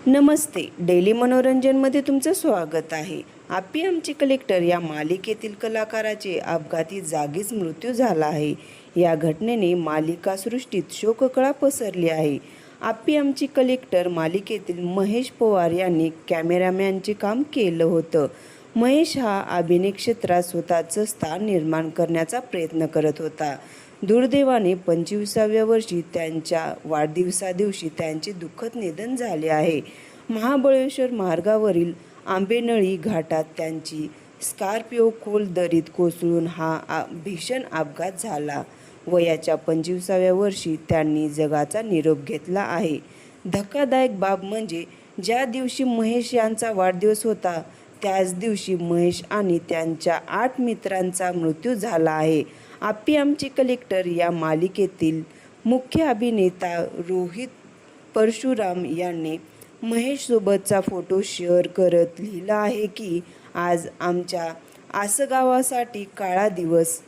नमस्ते. Daily मनोरंजनमध्ये तुमचं स्वागत आहे. आप्पी आमची कलेक्टर या मालिकेतील कलाकाराचे अपघाती जागीच मृत्यू झाला आहे. या घटनेने मालिकासृष्टीत शोककळा पसरली आहे. आप्पी आमची कलेक्टर मालिकेतील महेश पवार यांनी कॅमेरामॅनचे काम केलं होतं. महेश हा अभिनय क्षेत्रात स्वतःचं स्थान निर्माण करण्याचा प्रयत्न करत होता. दुर्दैवाने 25व्या वर्षी त्यांच्या वाढदिवसादिवशी त्यांचे दुःखद निधन झाले आहे. महाबळेश्वर मार्गावरील आंबेनळी घाटात त्यांची स्कॉर्पिओ खोल दरीत कोसळून हा भीषण अपघात झाला. वयाच्या 25व्या वर्षी त्यांनी जगाचा निरोप घेतला आहे. धक्कादायक बाब म्हणजे ज्या दिवशी महेश यांचा वाढदिवस होता त्याच दिवशी महेश आणि त्यांच्या 8 मित्रांचा मृत्यू झाला आहे. आप्पी आमची कलेक्टर या मालिकेतील मुख्य अभिनेता रोहित परशुराम यांनी महेशसोबतचा फोटो शेअर करत लिहिलं आहे की आज आमच्या आसगावासाठी काळा दिवस,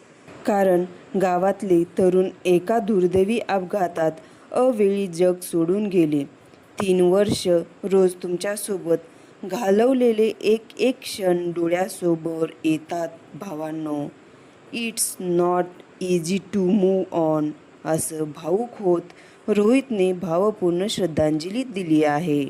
कारण गावातले तरुण एका दुर्दैवी अपघातात अवेळी जग सोडून गेले. 3 वर्ष रोज तुमच्यासोबत घालवलेले एक एक क्षण डोळ्यासमोर येतात भावांनो. It's not easy to move on, असं भावूक होत रोहितने भावपूर्ण श्रद्धांजली दिली आहे.